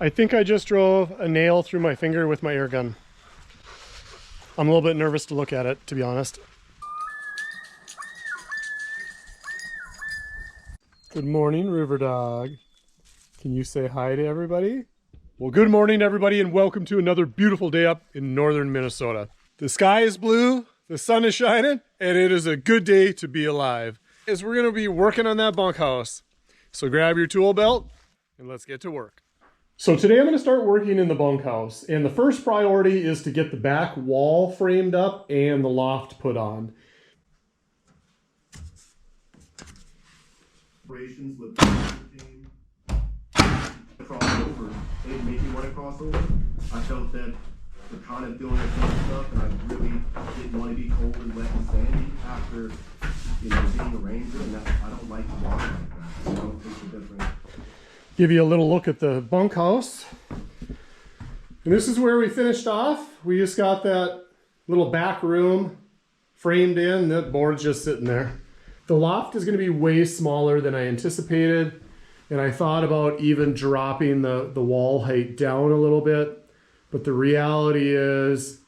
I think I just drove a nail through my finger with my air gun. I'm a little bit nervous to look at it, to be honest. Good morning, River Dog. Can you say hi to everybody? Well, good morning, everybody, and welcome to another beautiful day up in northern Minnesota. The sky is blue, the sun is shining, and it is a good day to be alive. As we're gonna be working on that bunkhouse. So grab your tool belt and let's get to work. So today I'm gonna start working in the bunkhouse, and the first priority is to get the back wall framed up and the loft put on. With crossover, it made me want to cross over. I felt that we're kind of doing our own stuff, and I really didn't want to be cold and wet and sandy after, being a ranger, and I don't like water like that. So I don't think it's different. Give you a little look at the bunkhouse. And this is where we finished off. We just got that little back room framed in. The board's just sitting there. The loft is going to be way smaller than I anticipated, and I thought about even dropping the wall height down a little bit, but the reality is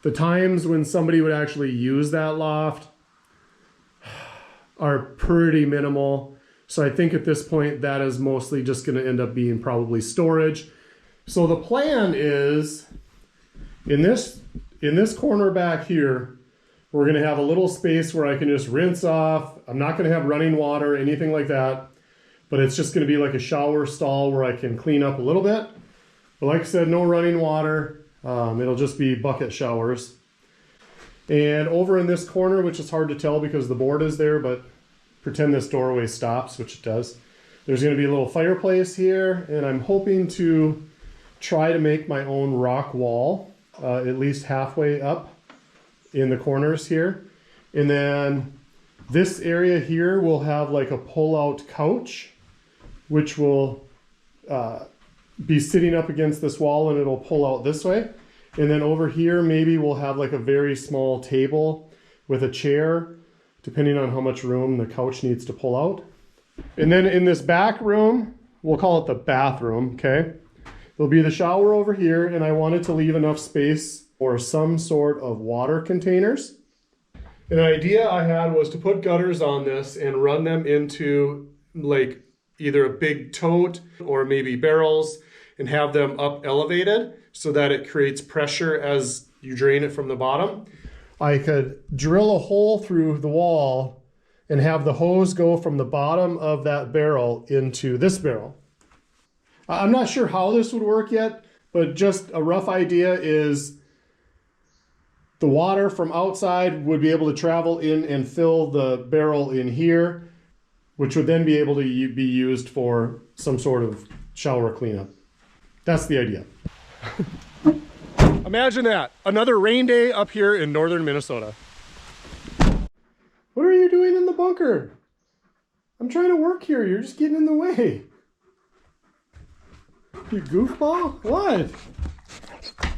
the times when somebody would actually use that loft are pretty minimal. So I think at this point that is mostly just going to end up being probably storage. So the plan is in this corner back here, we're going to have a little space where I can just rinse off. I'm not going to have running water, anything like that. But it's just going to be like a shower stall where I can clean up a little bit. But like I said, no running water. It'll just be bucket showers. And over in this corner, which is hard to tell because the board is there, but pretend this doorway stops, which it does. There's going to be a little fireplace here. And I'm hoping to try to make my own rock wall, at least halfway up in the corners here. And then this area here will have like a pull-out couch, which will be sitting up against this wall, and it'll pull out this way. And then over here, maybe we'll have like a very small table with a chair, depending on how much room the couch needs to pull out. And then in this back room, we'll call it the bathroom, okay? There'll be the shower over here, and I wanted to leave enough space or some sort of water containers. An idea I had was to put gutters on this and run them into like either a big tote or maybe barrels and have them up elevated so that it creates pressure as you drain it from the bottom. I could drill a hole through the wall and have the hose go from the bottom of that barrel into this barrel. I'm not sure how this would work yet, but just a rough idea is the water from outside would be able to travel in and fill the barrel in here, which would then be able to be used for some sort of shower cleanup. That's the idea. Imagine that. Another rain day up here in northern Minnesota. What are you doing in the bunker? I'm trying to work here. You're just getting in the way. You goofball? What?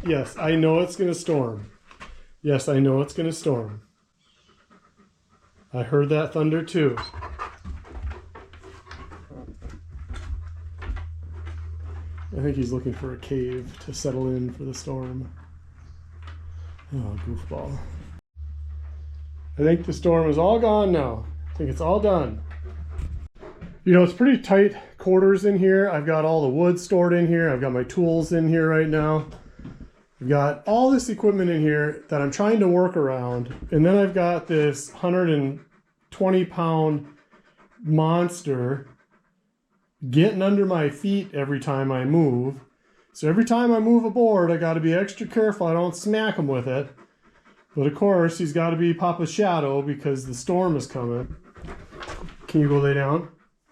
Yes, I know it's going to storm. Yes, I know it's going to storm. I heard that thunder too. I think he's looking for a cave to settle in for the storm. Oh, goofball. I think the storm is all gone now. I think it's all done. You know, it's pretty tight quarters in here. I've got all the wood stored in here. I've got my tools in here right now. I've got all this equipment in here that I'm trying to work around. And then I've got this 120-pound monster getting under my feet every time I move. So every time I move a board, I got to be extra careful I don't smack him with it. But of course, he's got to be Papa's shadow because the storm is coming. Can you go lay down?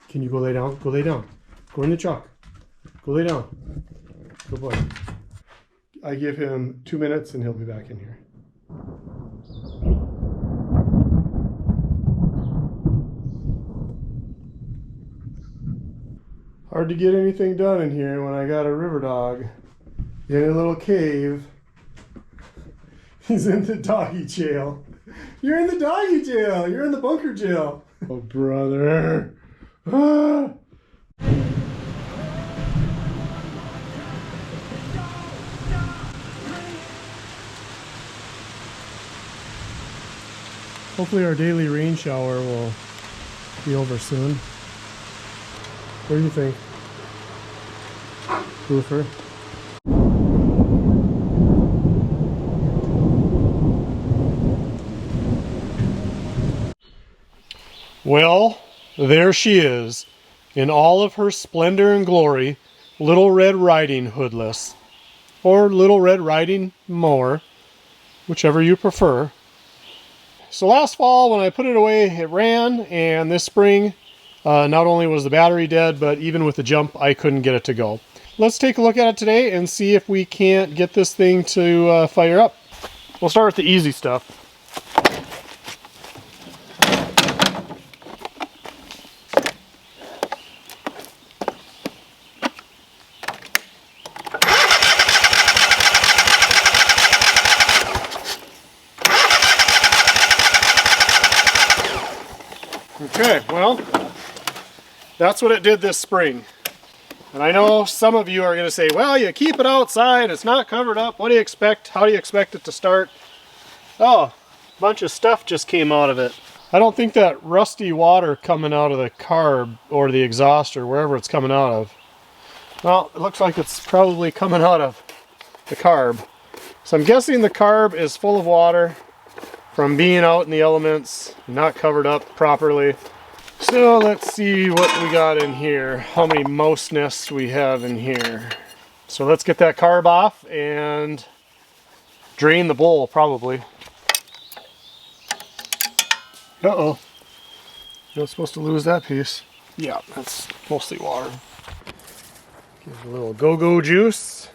Can you go lay down? Go lay down. Go in the truck. Go lay down. Good boy. I give him 2 minutes and he'll be back in here. Hard to get anything done in here when I got a river dog in a little cave. He's in the doggy jail. You're in the doggy jail. You're in the bunker jail. Oh, brother. Ah. Hopefully our daily rain shower will be over soon. What do you think, Roofer? Well, there she is, in all of her splendor and glory, Little Red Riding Hoodless, or Little Red Riding Mower, whichever you prefer. So last fall when I put it away, it ran, and this spring, not only was the battery dead, but even with the jump, I couldn't get it to go. Let's take a look at it today and see if we can't get this thing to fire up. We'll start with the easy stuff. Okay, well, that's what it did this spring. And I know some of you are going to say, well, you keep it outside, it's not covered up, what do you expect? How do you expect it to start? Oh, a bunch of stuff just came out of it. I don't think that rusty water coming out of the carb or the exhaust or wherever it's coming out of. Well, it looks like it's probably coming out of the carb. So I'm guessing the carb is full of water from being out in the elements, not covered up properly. So let's see what we got in here, how many mouse nests we have in here. So let's get that carb off and drain the bowl probably. Uh-oh, not supposed to lose that piece. Yeah, that's mostly water. Give it a little go-go juice.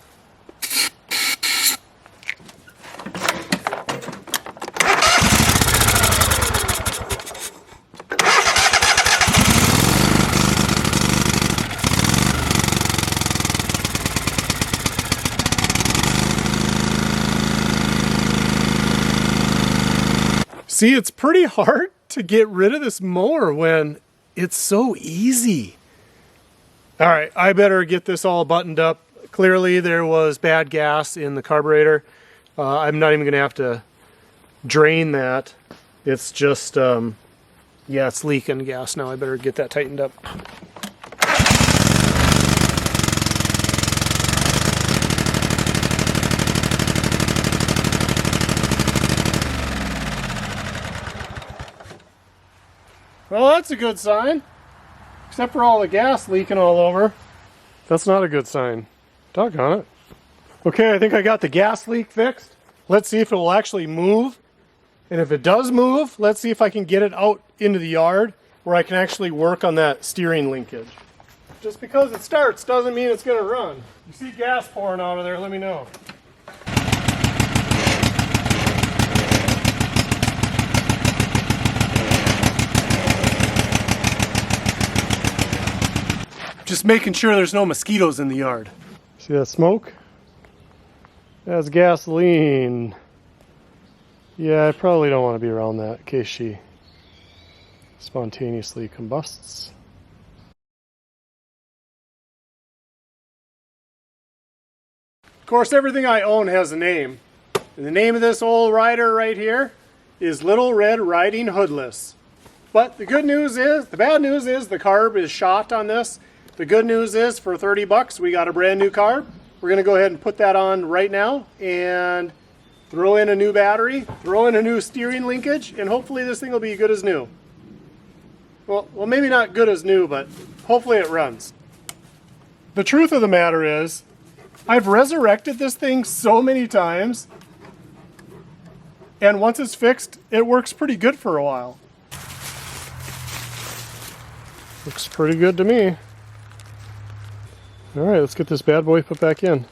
See, it's pretty hard to get rid of this mower when it's so easy. All right, I better get this all buttoned up. Clearly there was bad gas in the carburetor. I'm not even gonna have to drain that. It's just, yeah, it's leaking gas now. I better get that tightened up. Well, that's a good sign. Except for all the gas leaking all over. That's not a good sign. Doggone it. Okay, I think I got the gas leak fixed. Let's see if it will actually move. And if it does move, let's see if I can get it out into the yard where I can actually work on that steering linkage. Just because it starts doesn't mean it's going to run. You see gas pouring out of there, let me know. Just making sure there's no mosquitoes in the yard. See that smoke? That's gasoline. Yeah, I probably don't want to be around that in case she spontaneously combusts. Of course, everything I own has a name. And the name of this old rider right here is Little Red Riding Hoodless. But the good news is, the bad news is the carb is shot on this. The good news is for 30 bucks we got a brand new carb. We're going to go ahead and put that on right now and throw in a new battery, throw in a new steering linkage, and hopefully this thing will be good as new. Well, maybe not good as new, but hopefully it runs. The truth of the matter is, I've resurrected this thing so many times, and once it's fixed, it works pretty good for a while. Looks pretty good to me. All right, let's get this bad boy put back in.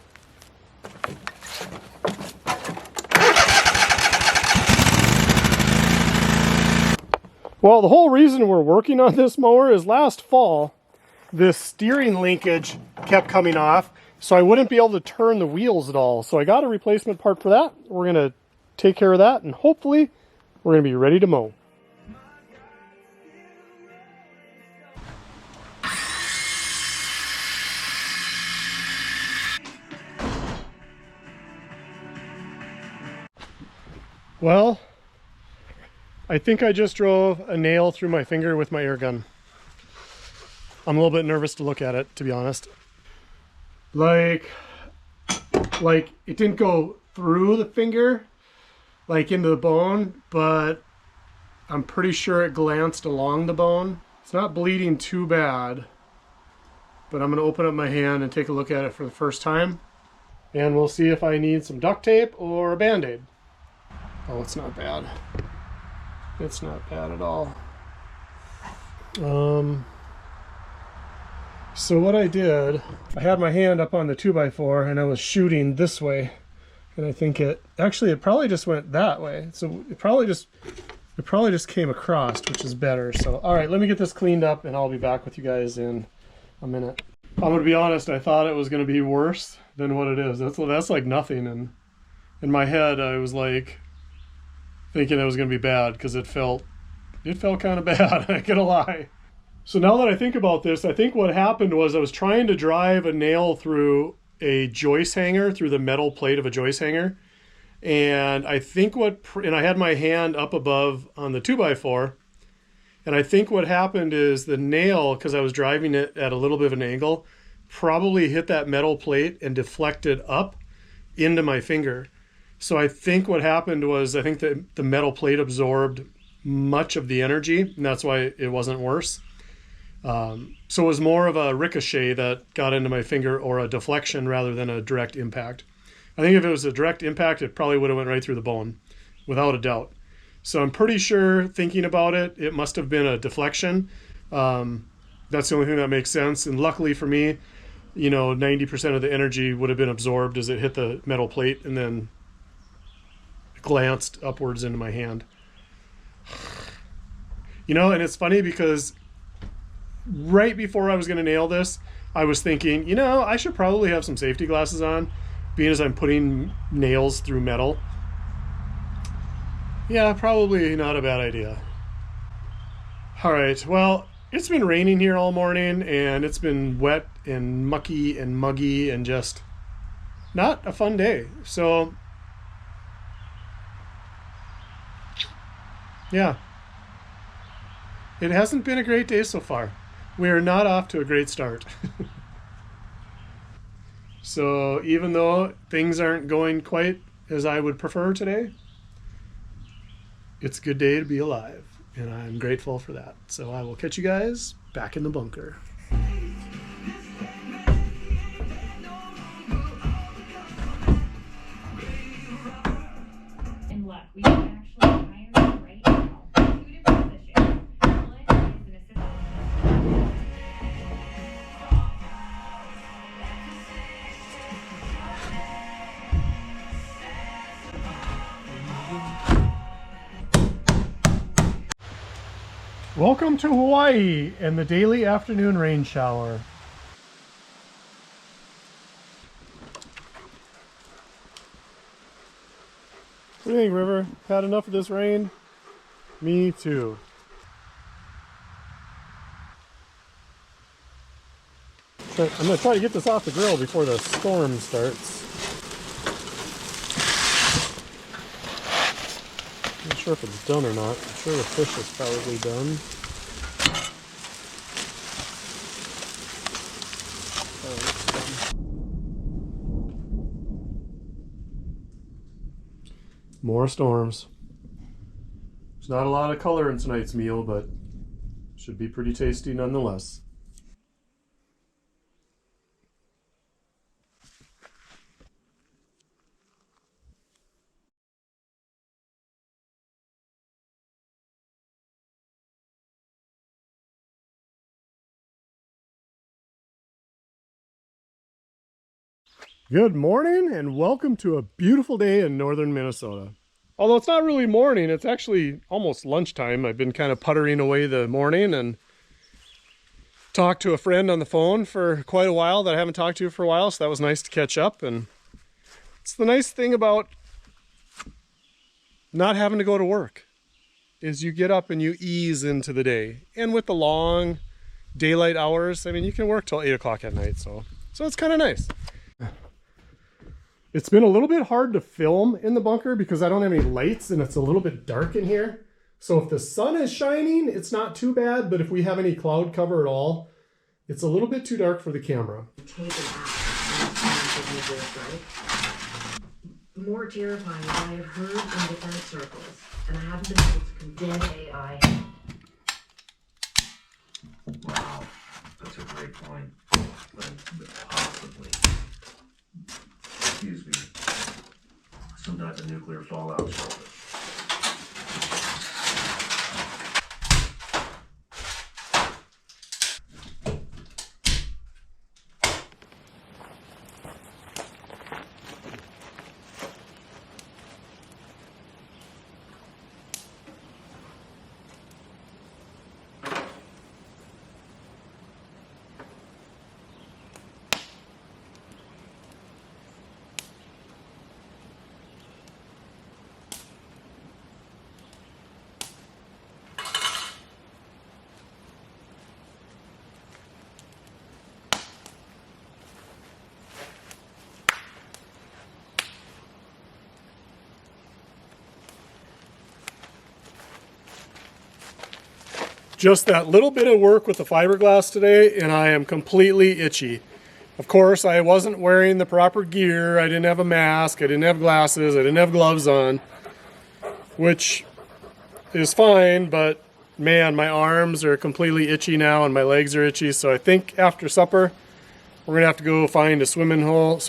Well, the whole reason we're working on this mower is last fall, this steering linkage kept coming off, so I wouldn't be able to turn the wheels at all. So I got a replacement part for that. We're going to take care of that, and hopefully we're going to be ready to mow. Well, I think I just drove a nail through my finger with my air gun. I'm a little bit nervous to look at it, to be honest. Like it didn't go through the finger, like into the bone, but I'm pretty sure it glanced along the bone. It's not bleeding too bad, but I'm gonna open up my hand and take a look at it for the first time. And we'll see if I need some duct tape or a Band-Aid. Oh, it's not bad. It's not bad at all. So what I did, I had my hand up on the 2x4 and I was shooting this way. And I think it probably just went that way. So it probably just came across, which is better. So, all right, let me get this cleaned up and I'll be back with you guys in a minute. I'm gonna be honest, I thought it was gonna be worse than what it is. That's like nothing. And in my head, I was like thinking it was gonna be bad because it felt kind of bad, I can't lie. So now that I think about this, I think what happened was I was trying to drive a nail through a joist hanger, through the metal plate of a joist hanger. And I think and I had my hand up above on the 2x4. And I think what happened is the nail, because I was driving it at a little bit of an angle, probably hit that metal plate and deflected up into my finger. So I think what happened was I think that the metal plate absorbed much of the energy, and that's why it wasn't worse. So it was more of a ricochet that got into my finger, or a deflection rather than a direct impact. I think if it was a direct impact, it probably would have went right through the bone, without a doubt. So I'm pretty sure, thinking about it, it must have been a deflection. That's the only thing that makes sense. And luckily for me, 90% of the energy would have been absorbed as it hit the metal plate and then glanced upwards into my hand. And it's funny because right before I was going to nail this, I was thinking, I should probably have some safety glasses on, being as I'm putting nails through metal. Yeah, probably not a bad idea. All right, well, it's been raining here all morning, and it's been wet and mucky and muggy and just not a fun day. So, yeah, it hasn't been a great day so far. We are not off to a great start. So even though things aren't going quite as I would prefer today, it's a good day to be alive, and I'm grateful for that. So I will catch you guys back in the bunker. And look, we can actually hire right now. 2 different positions. One is an assistant. Welcome to Hawaii and the daily afternoon rain shower. What do you think, River? Had enough of this rain? Me too. I'm going to try to get this off the grill before the storm starts. I'm not sure if it's done or not. I'm sure the fish is probably done. More storms. There's not a lot of color in tonight's meal, but should be pretty tasty nonetheless. Good morning and welcome to a beautiful day in northern Minnesota. Although it's not really morning, it's actually almost lunchtime. I've been kind of puttering away the morning and talked to a friend on the phone for quite a while that I haven't talked to for a while, so that was nice to catch up. And it's the nice thing about not having to go to work is you get up and you ease into the day. And with the long daylight hours, I mean, you can work till 8 o'clock at night, so it's kind of nice. It's been a little bit hard to film in the bunker because I don't have any lights and it's a little bit dark in here. So if the sun is shining, it's not too bad, but if we have any cloud cover at all, it's a little bit too dark for the camera. Take it out. The more terrifying is I have heard in defense circles, and I haven't been able to condemn AI. Wow, that's a great point. But possibly, excuse me, some type of nuclear fallout shelter. Just that little bit of work with the fiberglass today, and I am completely itchy. Of course, I wasn't wearing the proper gear. I didn't have a mask. I didn't have glasses. I didn't have gloves on, which is fine, but man, my arms are completely itchy now and my legs are itchy. So I think after supper, we're going to have to go find a swimming hole.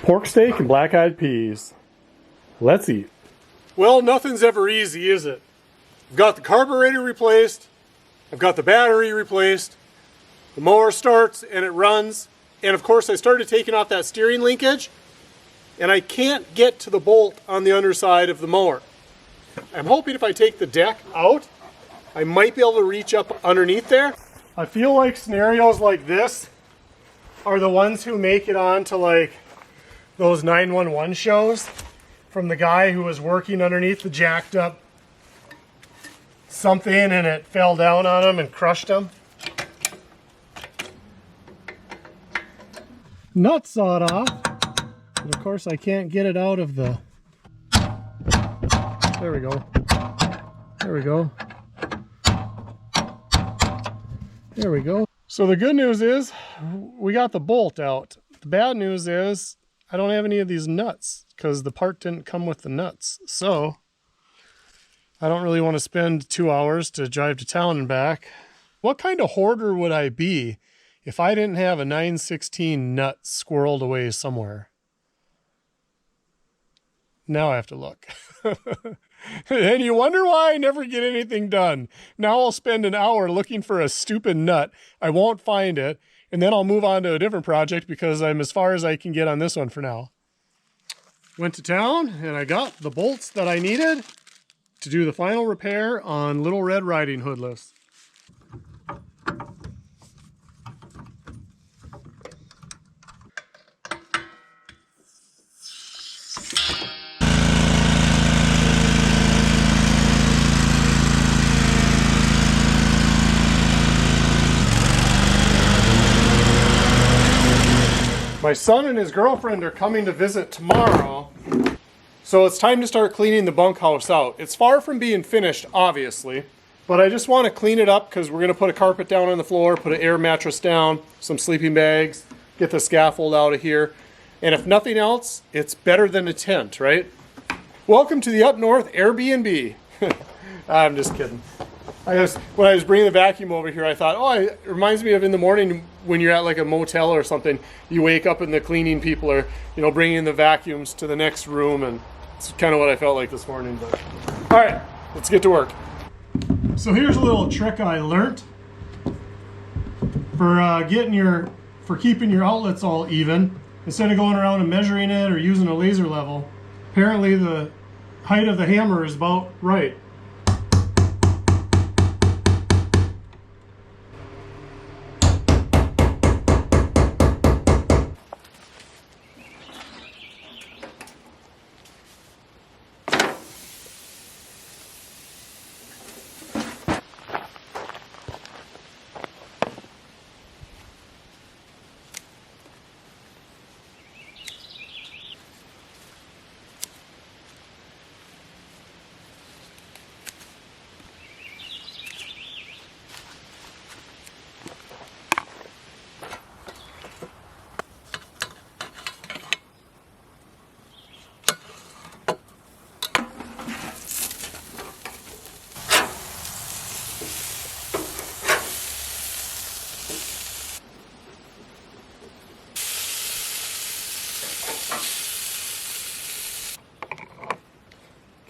Pork steak and black-eyed peas. Let's eat. Well, nothing's ever easy, is it? I've got the carburetor replaced. I've got the battery replaced. The mower starts and it runs. And of course, I started taking off that steering linkage, and I can't get to the bolt on the underside of the mower. I'm hoping if I take the deck out, I might be able to reach up underneath there. I feel like scenarios like this are the ones who make it on to like those 911 shows from the guy who was working underneath the jacked up something and it fell down on him and crushed him. Nut sawed off, but of course I can't get it out of the... There we go. There we go. There we go. So the good news is we got the bolt out. The bad news is I don't have any of these nuts because the part didn't come with the nuts. So I don't really want to spend 2 hours to drive to town and back. What kind of hoarder would I be if I didn't have a 916 nut squirreled away somewhere? Now I have to look. And you wonder why I never get anything done. Now I'll spend an hour looking for a stupid nut. I won't find it. And then I'll move on to a different project because I'm as far as I can get on this one for now. Went to town and I got the bolts that I needed to do the final repair on Little Red Riding Hoodless. My son and his girlfriend are coming to visit tomorrow, so it's time to start cleaning the bunkhouse out. It's far from being finished, obviously, but I just want to clean it up because we're going to put a carpet down on the floor, put an air mattress down, some sleeping bags, get the scaffold out of here. And if nothing else, it's better than a tent, right? Welcome to the Up North Airbnb. I'm just kidding. When I was bringing the vacuum over here, I thought, oh, it reminds me of in the morning when you're at like a motel or something, you wake up and the cleaning people are, bringing the vacuums to the next room, and it's kind of what I felt like this morning. But all right, let's get to work. So here's a little trick I learned for keeping your outlets all even. Instead of going around and measuring it or using a laser level, apparently the height of the hammer is about right.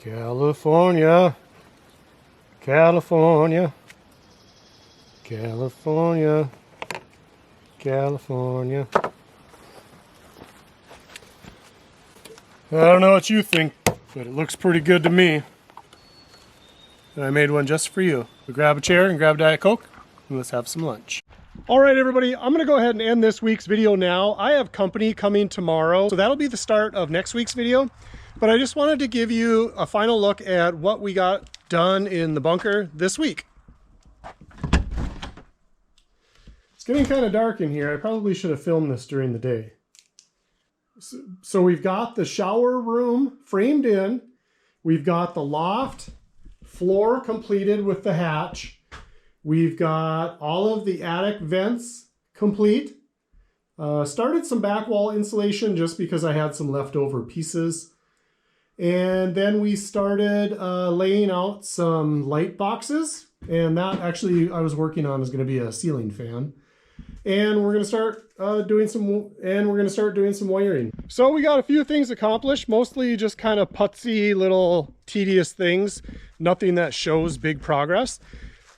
California, California, California, California. I don't know what you think, but it looks pretty good to me. And I made one just for you. So grab a chair and grab Diet Coke, and let's have some lunch. All right, everybody, I'm gonna go ahead and end this week's video now. I have company coming tomorrow, so that'll be the start of next week's video. But I just wanted to give you a final look at what we got done in the bunker this week. It's getting kind of dark in here. I probably should have filmed this during the day. So we've got the shower room framed in. We've got the loft floor completed with the hatch. We've got all of the attic vents complete. Started some back wall insulation just because I had some leftover pieces. And then we started laying out some light boxes. And that actually I was working on is going to be a ceiling fan. And we're going to start doing some wiring. So we got a few things accomplished, mostly just kind of putsy little tedious things, nothing that shows big progress.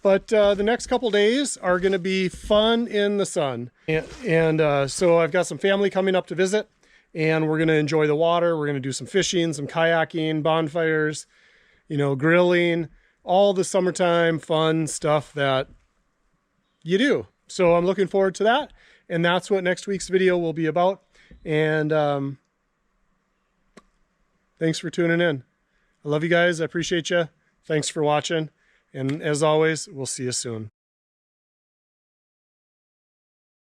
But the next couple days are going to be fun in the sun. And so I've got some family coming up to visit, and we're going to enjoy the water. We're going to do some fishing, some kayaking, bonfires, you know, grilling, all the summertime fun stuff that you do. So I'm looking forward to that, and that's what next week's video will be about. And thanks for tuning in. I love you guys. I appreciate you. Thanks for watching. And as always, we'll see you soon.